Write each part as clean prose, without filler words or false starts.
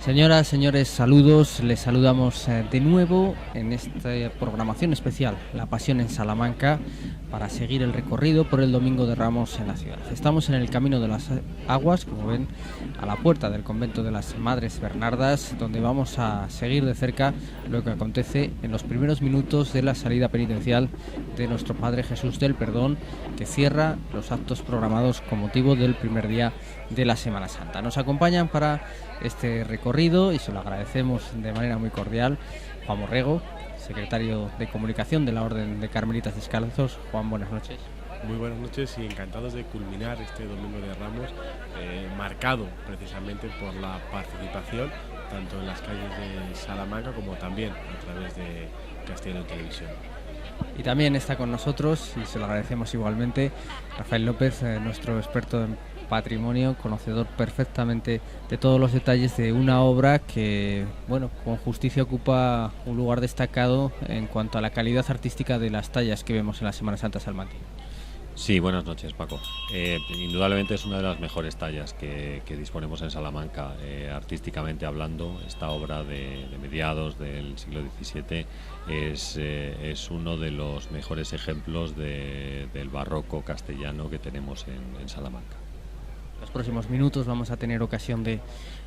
Señoras, señores, saludos. Les saludamos de nuevo en esta programación especial, La Pasión en Salamanca, para seguir el recorrido por el Domingo de Ramos en la ciudad. Estamos en el Camino de las Aguas, como ven, a la puerta del convento de las Madres Bernardas, donde vamos a seguir de cerca lo que acontece en los primeros minutos de la salida penitencial de nuestro Padre Jesús del Perdón, que cierra los actos programados con motivo del primer día de la Semana Santa. Nos acompañan para este recorrido, y se lo agradecemos de manera muy cordial, Juan Borrego, secretario de Comunicación de la Orden de Carmelitas Descalzos. Juan, buenas noches. Muy buenas noches y encantados de culminar este Domingo de Ramos, marcado precisamente por la participación tanto en las calles de Salamanca como también a través de Castellano Televisión. Y también está con nosotros, y se lo agradecemos igualmente, Rafael López, nuestro experto en patrimonio, conocedor perfectamente de todos los detalles de una obra que, bueno, con justicia ocupa un lugar destacado en cuanto a la calidad artística de las tallas que vemos en la Semana Santa salmantina. Sí, buenas noches, Paco. Indudablemente es una de las mejores tallas que disponemos en Salamanca, artísticamente hablando. Esta obra de mediados del siglo XVII es uno de los mejores ejemplos del barroco castellano que tenemos en Salamanca. En los próximos minutos vamos a tener ocasión de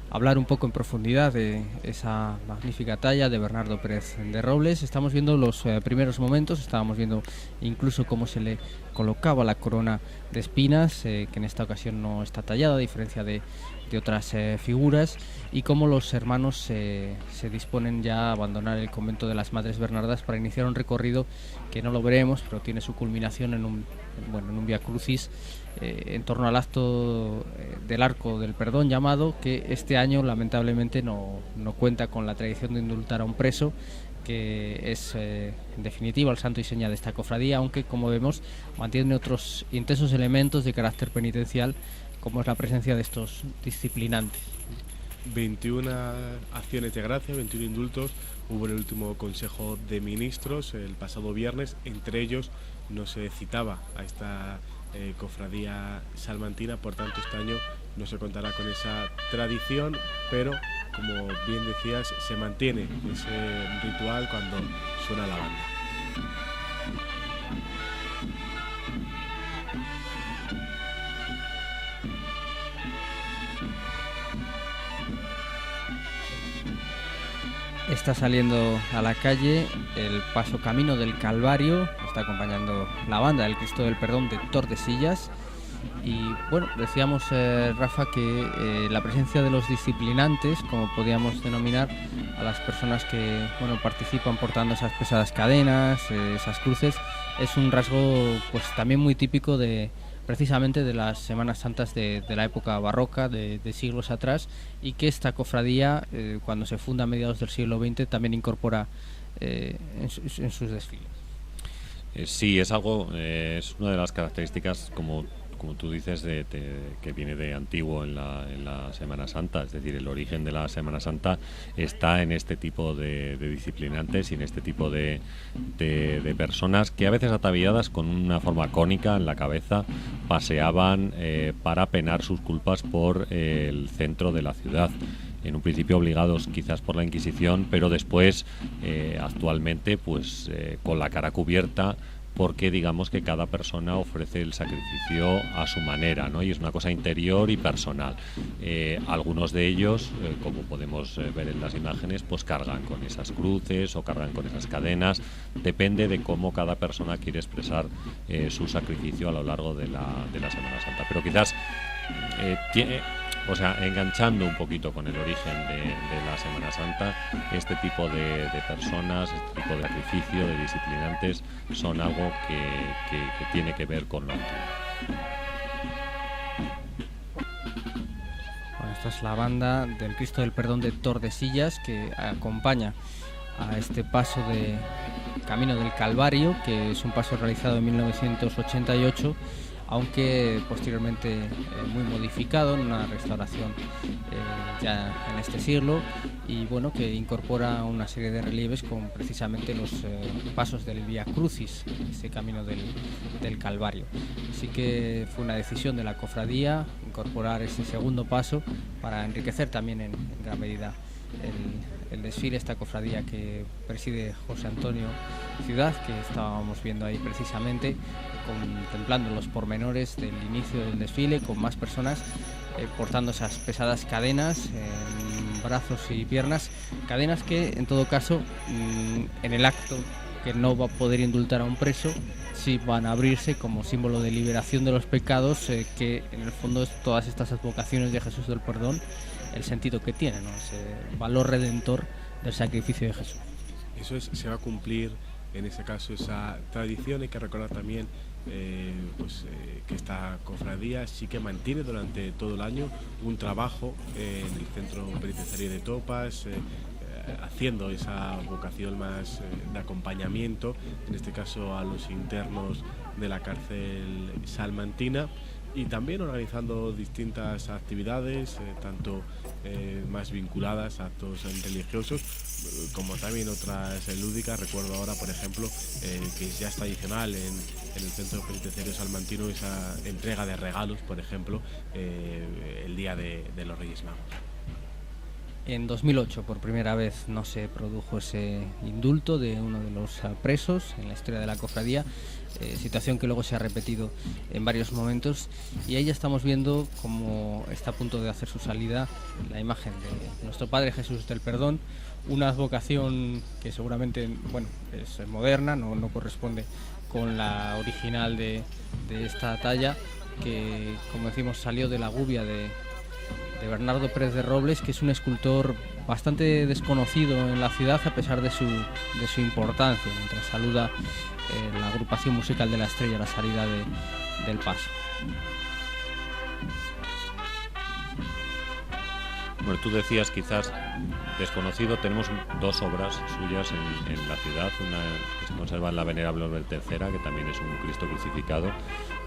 hablar un poco en profundidad de esa magnífica talla de Bernardo Pérez de Robles. Estamos viendo los primeros momentos, estábamos viendo incluso cómo se le colocaba la corona de espinas, que en esta ocasión no está tallada, a diferencia de otras figuras, y cómo los hermanos se disponen ya a abandonar el convento de las Madres Bernardas para iniciar un recorrido que no lo veremos, pero tiene su culminación en un Vía Crucis en torno al acto del Arco del Perdón llamado, que este año lamentablemente no cuenta con la tradición de indultar a un preso, que es en definitiva el santo y seña de esta cofradía, aunque como vemos mantiene otros intensos elementos de carácter penitencial, como es la presencia de estos disciplinantes. 21 acciones de gracia, 21 indultos hubo en el último Consejo de Ministros el pasado viernes. Entre ellos no se citaba a esta cofradía salmantina, por tanto este año no se contará con esa tradición, pero como bien decías, se mantiene ese ritual cuando suena la banda. Está saliendo a la calle el paso Camino del Calvario, está acompañando la banda del Cristo del Perdón de Tordesillas. Y bueno, decíamos, Rafa, que la presencia de los disciplinantes, como podíamos denominar a las personas que participan portando esas pesadas cadenas, esas cruces, es un rasgo pues también muy típico precisamente de las Semanas Santas de la época barroca, de siglos atrás, y que esta cofradía, cuando se funda a mediados del siglo XX, también incorpora en sus desfiles. Sí, es una de las características, como tú dices, que viene de antiguo en la Semana Santa. Es decir, el origen de la Semana Santa está en este tipo de disciplinantes y en este tipo de personas que, a veces ataviadas con una forma cónica en la cabeza, paseaban para penar sus culpas por el centro de la ciudad. En un principio obligados quizás por la Inquisición, pero después, actualmente, pues con la cara cubierta, porque digamos que cada persona ofrece el sacrificio a su manera, ¿no? Y es una cosa interior y personal. Algunos de ellos, como podemos ver en las imágenes, pues cargan con esas cruces o cargan con esas cadenas. Depende de cómo cada persona quiere expresar su sacrificio a lo largo de la Semana Santa. Pero quizás enganchando un poquito con el origen de la Semana Santa, este tipo de personas, este tipo de sacrificio, de disciplinantes, son algo que tiene que ver con lo antiguo. Bueno, esta es la banda del Cristo del Perdón de Tordesillas, que acompaña a este paso de Camino del Calvario, que es un paso realizado en 1988, aunque posteriormente muy modificado en una restauración ya en este siglo, y bueno, que incorpora una serie de relieves con precisamente los pasos del Vía Crucis, ese camino del Calvario. Así que fue una decisión de la cofradía incorporar ese segundo paso para enriquecer también en gran medida el desfile, esta cofradía que preside José Antonio Ciudad, que estábamos viendo ahí precisamente, contemplando los pormenores del inicio del desfile, con más personas portando esas pesadas cadenas en brazos y piernas, cadenas que en todo caso en el acto que no va a poder indultar a un preso sí van a abrirse como símbolo de liberación de los pecados, que en el fondo es todas estas advocaciones de Jesús del Perdón, el sentido que tiene, ¿no? Ese valor redentor del sacrificio de Jesús. Eso es, se va a cumplir en ese caso esa tradición. Hay que recordar también que esta cofradía sí que mantiene durante todo el año un trabajo en el centro penitenciario de Topas, haciendo esa vocación más de acompañamiento, en este caso a los internos de la cárcel salmantina, y también organizando distintas actividades, tanto más vinculadas a actos religiosos, como también otras lúdicas. Recuerdo ahora, por ejemplo, que ya es tradicional en el centro penitenciario salmantino esa entrega de regalos, por ejemplo, el día de los Reyes Magos. En 2008 por primera vez no se produjo ese indulto de uno de los presos en la historia de la cofradía, situación que luego se ha repetido en varios momentos, y ahí ya estamos viendo cómo está a punto de hacer su salida la imagen de nuestro Padre Jesús del Perdón, una advocación que seguramente es moderna, no corresponde con la original de esta talla, que como decimos salió de la gubia de Bernardo Pérez de Robles, que es un escultor bastante desconocido en la ciudad a pesar de su importancia, mientras saluda la agrupación musical de la Estrella a la salida del paso. Bueno, tú decías quizás desconocido. Tenemos dos obras suyas en la ciudad, una que se conserva en la Venerable Orden Tercera, que también es un Cristo crucificado,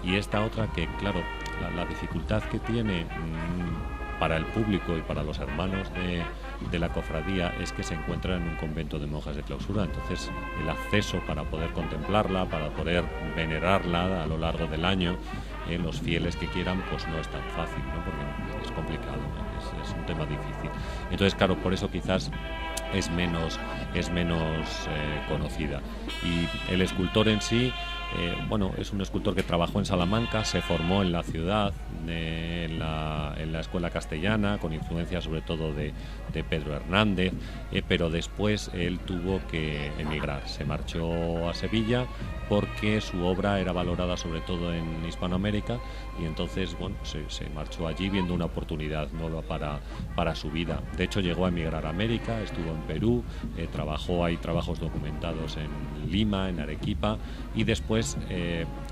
y esta otra que, claro, la dificultad que tiene para el público y para los hermanos de la cofradía es que se encuentra en un convento de monjas de clausura. Entonces el acceso para poder contemplarla, para poder venerarla a lo largo del año, los fieles que quieran, pues no es tan fácil, ¿no? Porque es complicado, es un tema difícil. Entonces, claro, por eso quizás es menos conocida. Y el escultor en sí, es un escultor que trabajó en Salamanca, se formó en la ciudad, en la escuela castellana, con influencia sobre todo de Pedro Hernández, pero después él tuvo que emigrar, se marchó a Sevilla porque su obra era valorada sobre todo en Hispanoamérica, y entonces se marchó allí viendo una oportunidad nueva para su vida. De hecho, llegó a emigrar a América, estuvo en Perú, hay trabajos documentados en Lima, en Arequipa, y después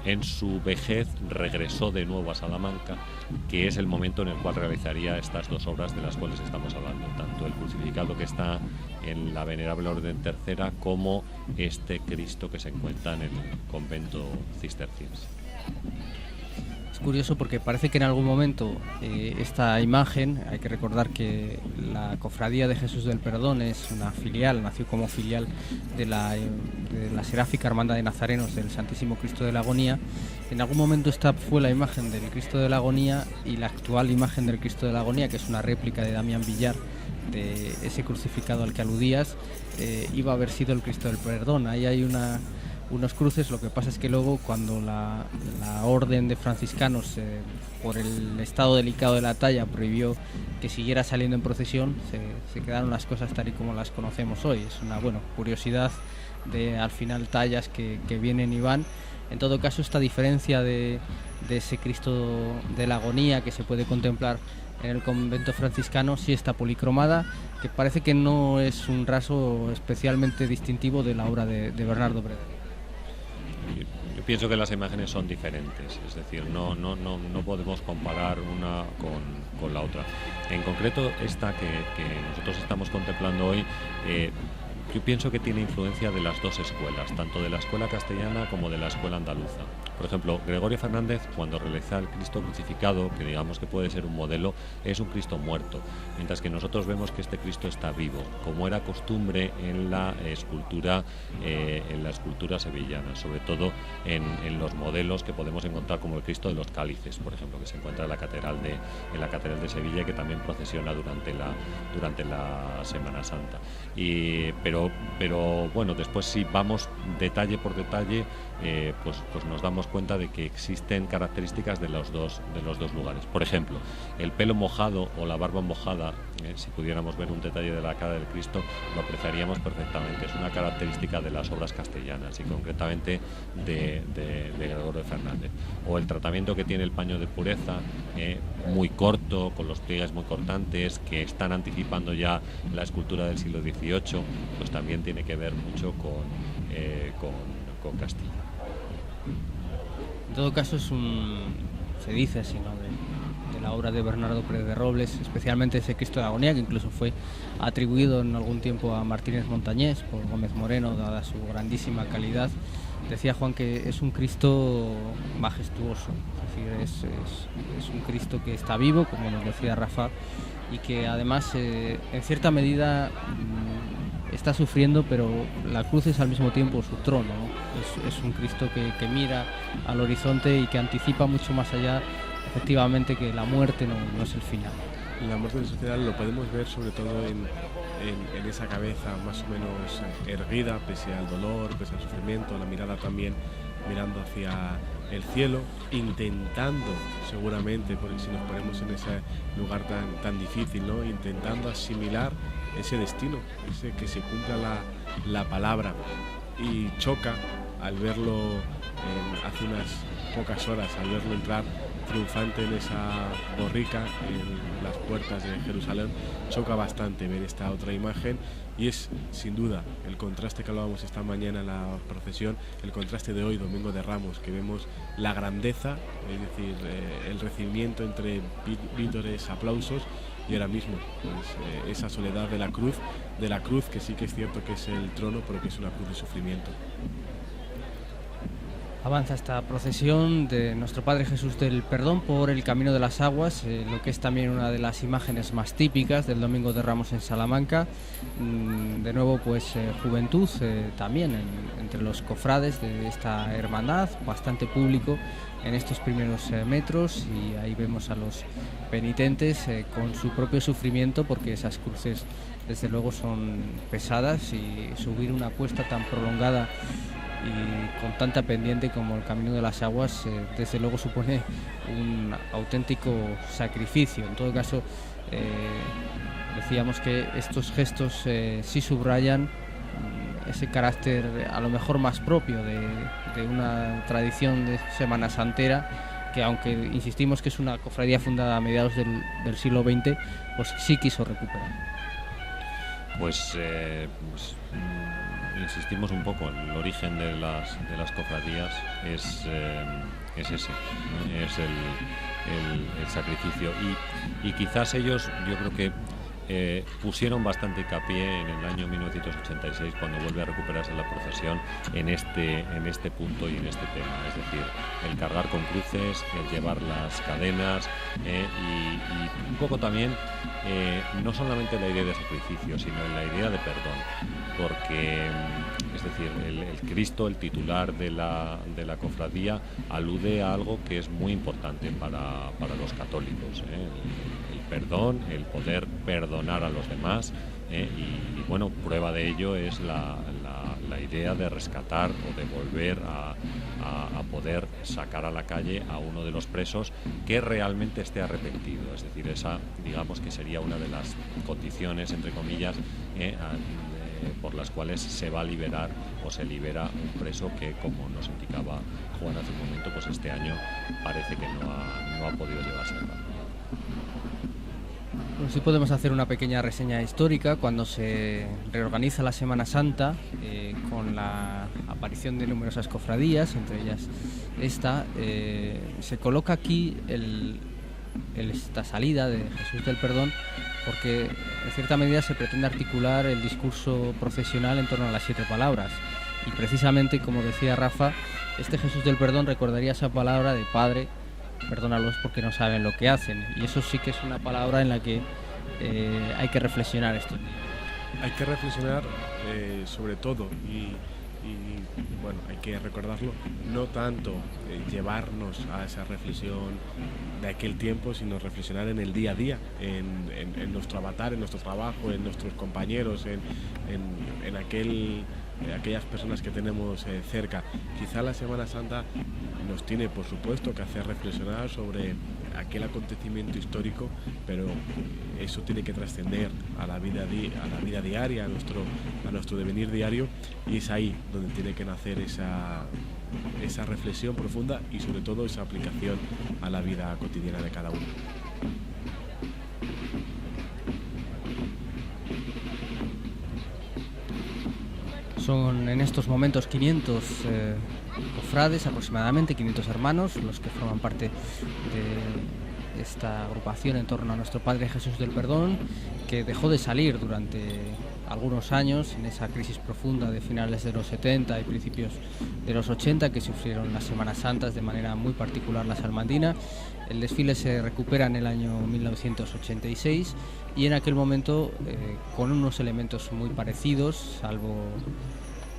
en su vejez regresó de nuevo a Salamanca, que es el momento en el cual realizaría estas dos obras de las cuales estamos hablando, tanto el crucificado que está en la Venerable Orden Tercera como este Cristo que se encuentra en el convento cisterciense. Es curioso porque parece que en algún momento esta imagen, hay que recordar que la Cofradía de Jesús del Perdón es una filial, nació como filial de la Seráfica Hermandad de Nazarenos del Santísimo Cristo de la Agonía. En algún momento esta fue la imagen del Cristo de la Agonía, y la actual imagen del Cristo de la Agonía, que es una réplica de Damián Villar de ese crucificado al que aludías, iba a haber sido el Cristo del Perdón. Ahí hay unos cruces. Lo que pasa es que luego, cuando la orden de franciscanos, por el estado delicado de la talla, prohibió que siguiera saliendo en procesión, se quedaron las cosas tal y como las conocemos hoy. Es una curiosidad de, al final, tallas que vienen y van. En todo caso, esta diferencia de ese Cristo de la Agonía que se puede contemplar en el convento franciscano sí está policromada, que parece que no es un rasgo especialmente distintivo de la obra de Bernardo Pérez. Yo pienso que las imágenes son diferentes, es decir, no podemos comparar una con la otra. En concreto, esta que nosotros estamos contemplando hoy, yo pienso que tiene influencia de las dos escuelas, tanto de la escuela castellana como de la escuela andaluza. Por ejemplo, Gregorio Fernández, cuando realiza el Cristo crucificado, que digamos que puede ser un modelo, es un Cristo muerto, mientras que nosotros vemos que este Cristo está vivo, como era costumbre en la escultura sevillana, sobre todo en los modelos que podemos encontrar, como el Cristo de los Cálices, por ejemplo, que se encuentra en la Catedral de Sevilla y que también procesiona durante la Semana Santa. Pero bueno, después si vamos detalle por detalle, pues nos damos cuenta de que existen características de los dos lugares. Por ejemplo, el pelo mojado o la barba mojada, si pudiéramos ver un detalle de la cara del Cristo, lo apreciaríamos perfectamente. Es una característica de las obras castellanas y concretamente de Gregorio Fernández. O el tratamiento que tiene el paño de pureza, muy corto, con los pliegues muy cortantes, que están anticipando ya la escultura del siglo XVIII, pues también tiene que ver mucho con Castilla. En todo caso se dice así, ¿no?, de la obra de Bernardo Pérez de Robles, especialmente ese Cristo de Agonía, que incluso fue atribuido en algún tiempo a Martínez Montañés por Gómez Moreno, dada su grandísima calidad. Decía Juan que es un Cristo majestuoso, es decir, es un Cristo que está vivo, como nos decía Rafa, y que además en cierta medida está sufriendo, pero la cruz es al mismo tiempo su trono, ¿no? Es un Cristo que mira al horizonte y que anticipa mucho más allá, efectivamente, que la muerte no es el final. La muerte del social lo podemos ver sobre todo en esa cabeza más o menos erguida, pese al dolor, pese al sufrimiento, la mirada también mirando hacia el cielo, intentando seguramente, porque si nos ponemos en ese lugar tan difícil, ¿no?, intentando asimilar ese destino, ese que se cumpla la palabra, y choca al verlo hace unas pocas horas, al verlo entrar triunfante en esa borrica en las puertas de Jerusalén. Choca bastante ver esta otra imagen, y es sin duda el contraste que hablábamos esta mañana en la procesión, el contraste de hoy, Domingo de Ramos, que vemos la grandeza, es decir, el recibimiento entre vítores, aplausos, y ahora mismo pues, esa soledad de la cruz, que sí que es cierto que es el trono, pero que es una cruz de sufrimiento. Avanza esta procesión de Nuestro Padre Jesús del Perdón por el Camino de las Aguas, lo que es también una de las imágenes más típicas del Domingo de Ramos en Salamanca. De nuevo, pues juventud también entre los cofrades de esta hermandad, bastante público en estos primeros metros, y ahí vemos a los penitentes con su propio sufrimiento, porque esas cruces desde luego son pesadas, y subir una cuesta tan prolongada y con tanta pendiente como el Camino de las Aguas, desde luego supone un auténtico sacrificio. En todo caso, decíamos que estos gestos sí subrayan ese carácter a lo mejor más propio de una tradición de Semana Santera, que aunque insistimos que es una cofradía fundada a mediados del siglo XX, pues sí quiso recuperar. Pues insistimos un poco en el origen de las cofradías, es ese, es el sacrificio, y quizás ellos, yo creo que pusieron bastante hincapié en el año 1986, cuando vuelve a recuperarse la procesión, en este punto y en este tema, es decir, el cargar con cruces, el llevar las cadenas, y un poco también no solamente la idea de sacrificio, sino la idea de perdón, porque es decir, el Cristo, el titular de la cofradía, alude a algo que es muy importante para los católicos, el perdón, el poder perdonar a los demás, y bueno, prueba de ello es la idea de rescatar o de volver a poder sacar a la calle a uno de los presos que realmente esté arrepentido. Es decir, esa, digamos, que sería una de las condiciones, entre comillas, por las cuales se va a liberar o se libera un preso que, como nos indicaba Juan hace un momento, pues este año parece que no ha podido llevarse a cabo. Bueno, sí podemos hacer una pequeña reseña histórica. Cuando se reorganiza la Semana Santa, con la aparición de numerosas cofradías, entre ellas esta, se coloca aquí esta salida de Jesús del Perdón, porque en cierta medida se pretende articular el discurso procesional en torno a las 7 palabras. Y precisamente, como decía Rafa, este Jesús del Perdón recordaría esa palabra de Padre, perdónalos porque no saben lo que hacen. Y eso sí que es una palabra en la que hay que reflexionar estos días. Hay que reflexionar sobre todo y bueno, hay que recordarlo, no tanto llevarnos a esa reflexión de aquel tiempo, sino reflexionar en el día a día, en nuestro avatar, en nuestro trabajo, en nuestros compañeros, en aquellas personas que tenemos cerca. Quizá la Semana Santa nos tiene, por supuesto, que hacer reflexionar sobre aquel acontecimiento histórico, pero eso tiene que trascender a la vida diaria, a nuestro devenir diario, y es ahí donde tiene que nacer esa reflexión profunda y sobre todo esa aplicación a la vida cotidiana de cada uno. Son en estos momentos 500 cofrades, aproximadamente 500 hermanos, los que forman parte de esta agrupación en torno a nuestro Padre Jesús del Perdón, que dejó de salir durante algunos años en esa crisis profunda de finales de los 70 y principios de los 80 que sufrieron las Semanas Santas, de manera muy particular la salmantina. El desfile se recupera en el año 1986 y en aquel momento con unos elementos muy parecidos, salvo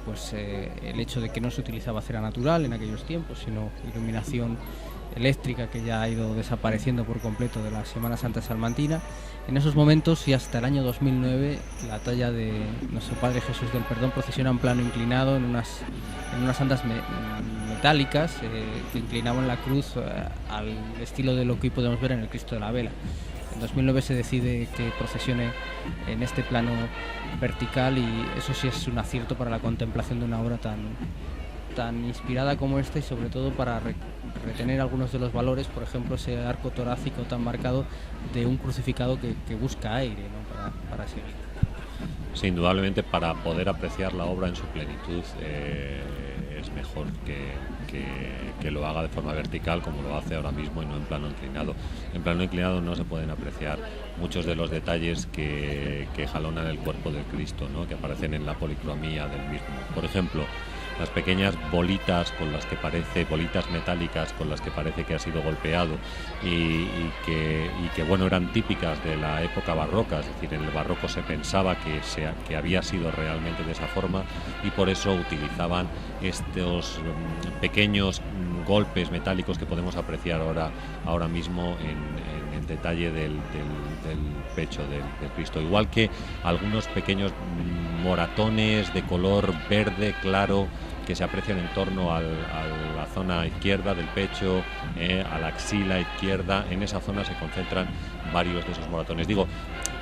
pues el hecho de que no se utilizaba cera natural en aquellos tiempos, sino iluminación eléctrica, que ya ha ido desapareciendo por completo de la Semana Santa salmantina. En esos momentos y hasta el año 2009 la talla de nuestro Padre Jesús del Perdón procesiona en plano inclinado en unas andas metálicas que inclinaban la cruz al estilo de lo que hoy podemos ver en el Cristo de la Vela. En 2009 se decide que procesione en este plano vertical, y eso sí es un acierto para la contemplación de una obra tan inspirada como esta, y sobre todo para retener algunos de los valores, por ejemplo ese arco torácico tan marcado de un crucificado que busca aire, ¿no? para seguir. Sí, indudablemente para poder apreciar la obra en su plenitud es mejor que lo haga de forma vertical, como lo hace ahora mismo, y no en plano inclinado. En plano inclinado no se pueden apreciar muchos de los detalles que jalonan el cuerpo del Cristo, ¿no? Que aparecen en la policromía del mismo. Por ejemplo, las pequeñas bolitas bolitas metálicas con las que parece que ha sido golpeado y que bueno, eran típicas de la época barroca. Es decir, en el barroco se pensaba que había sido realmente de esa forma, y por eso utilizaban estos pequeños golpes metálicos que podemos apreciar ahora mismo en el detalle del pecho del Cristo, igual que algunos pequeños moratones de color verde claro que se aprecian en torno a la zona izquierda del pecho, a la axila izquierda. En esa zona se concentran varios de esos moratones. Digo,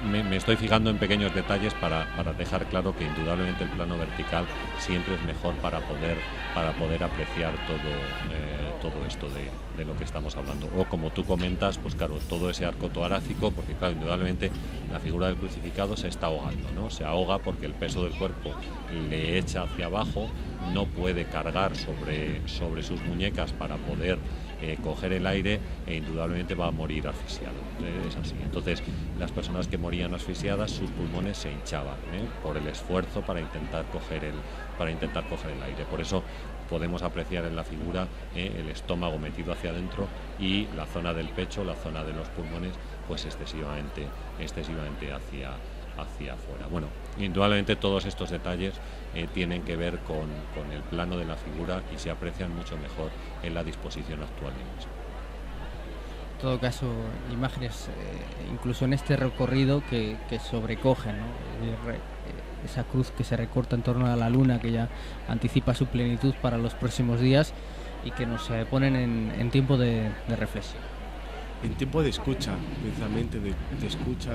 me estoy fijando en pequeños detalles para dejar claro que indudablemente el plano vertical siempre es mejor para poder apreciar todo esto de lo que estamos hablando. O como tú comentas, pues claro, todo ese arco torácico, porque claro, indudablemente la figura del crucificado se está ahogando, ¿no? Se ahoga porque el peso del cuerpo le echa hacia abajo, no puede cargar sobre sus muñecas para poder coger el aire, e indudablemente va a morir asfixiado. Es así. Entonces, las personas que morían asfixiadas, sus pulmones se hinchaban por el esfuerzo para intentar coger el aire. Por eso podemos apreciar en la figura el estómago metido hacia adentro y la zona del pecho, la zona de los pulmones, pues excesivamente hacia afuera. Bueno, indudablemente todos estos detalles tienen que ver con el plano de la figura y se aprecian mucho mejor en la disposición actual de misma. En todo caso, imágenes incluso en este recorrido que sobrecogen, ¿no? Esa cruz que se recorta en torno a la luna, que ya anticipa su plenitud para los próximos días, y que nos ponen en tiempo de reflexión. En tiempo de escucha, precisamente, de escucha,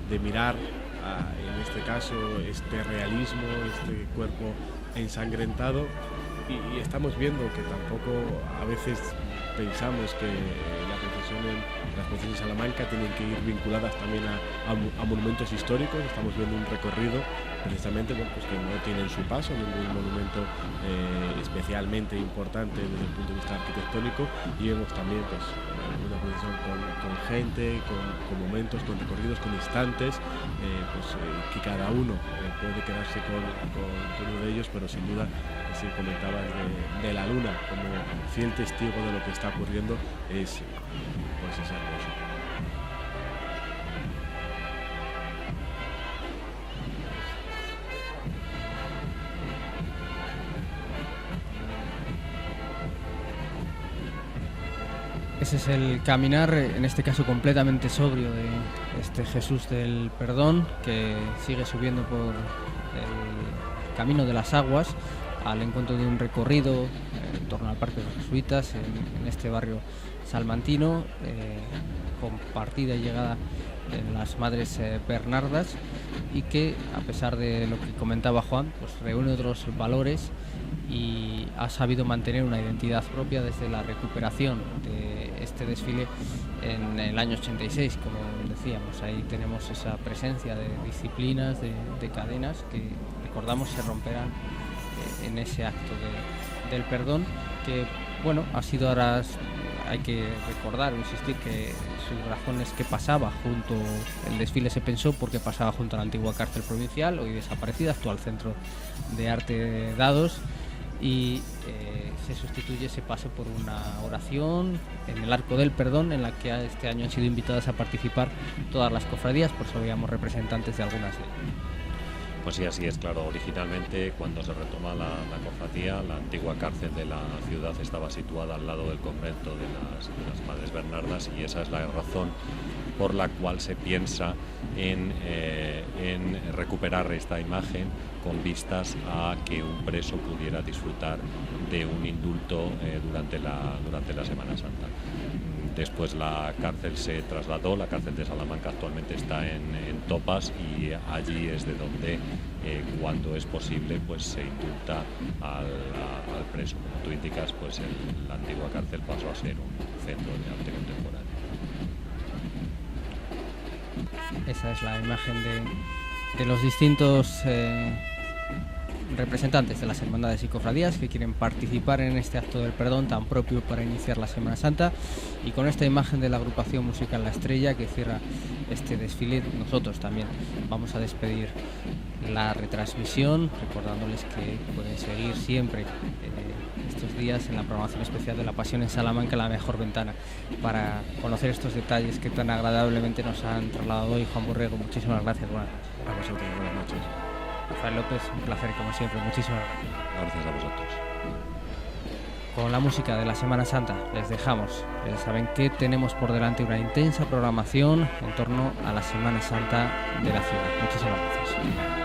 de mirar, en este caso, este realismo, este cuerpo ensangrentado, y estamos viendo que tampoco a veces pensamos que las procesiones en Salamanca tienen que ir vinculadas también a monumentos históricos. Estamos viendo un recorrido precisamente pues que no tiene en su paso ningún monumento especialmente importante desde el punto de vista arquitectónico, y vemos también pues una procesión con gente, con momentos, con recorridos, con instantes, que cada uno puede quedarse con uno de ellos, pero sin duda, si comentabas de la luna como fiel testigo de lo que está ocurriendo, es hermoso. Ese es el caminar, en este caso completamente sobrio, de este Jesús del Perdón, que sigue subiendo por el camino de las aguas al encuentro de un recorrido en torno al Parque de los Jesuitas, en este barrio salmantino, con partida y llegada en las Madres Bernardas, y que, a pesar de lo que comentaba Juan, pues reúne otros valores y ha sabido mantener una identidad propia desde la recuperación de este desfile en el año 86, como decíamos. Ahí tenemos esa presencia de disciplinas, de cadenas que, recordamos, se romperán en ese acto del perdón, que, bueno, ha sido ahora, hay que recordar o insistir que su razón es que pasaba junto, el desfile se pensó porque pasaba junto a la antigua cárcel provincial, hoy desaparecida, actual Centro de Arte Dados, y se sustituye ese paso por una oración en el Arco del Perdón, en la que este año han sido invitadas a participar todas las cofradías, por eso veíamos representantes de algunas de ellas. Pues sí, así es, claro. Originalmente, cuando se retoma la cofradía, la antigua cárcel de la ciudad estaba situada al lado del convento de las Madres Bernardas, y esa es la razón por la cual se piensa en recuperar esta imagen con vistas a que un preso pudiera disfrutar de un indulto durante la Semana Santa. Después la cárcel se trasladó, la cárcel de Salamanca actualmente está en Topas, y allí es de donde, cuando es posible, pues se indulta al preso. Como tú indicas, pues la antigua cárcel pasó a ser un centro de arte contemporáneo. Esa es la imagen de los distintos representantes de las hermandades y cofradías que quieren participar en este acto del perdón tan propio para iniciar la Semana Santa, y con esta imagen de la agrupación musical La Estrella que cierra este desfile, nosotros también vamos a despedir la retransmisión, recordándoles que pueden seguir siempre estos días en la programación especial de La Pasión en Salamanca, la mejor ventana para conocer estos detalles que tan agradablemente nos han trasladado hoy. Juan Borrego, muchísimas gracias. Buenas noches. A vosotros, buenas noches. Rafael López, un placer como siempre, muchísimas gracias. Gracias a vosotros. Con la música de la Semana Santa les dejamos. Ya saben que tenemos por delante una intensa programación en torno a la Semana Santa de la ciudad. Muchísimas gracias.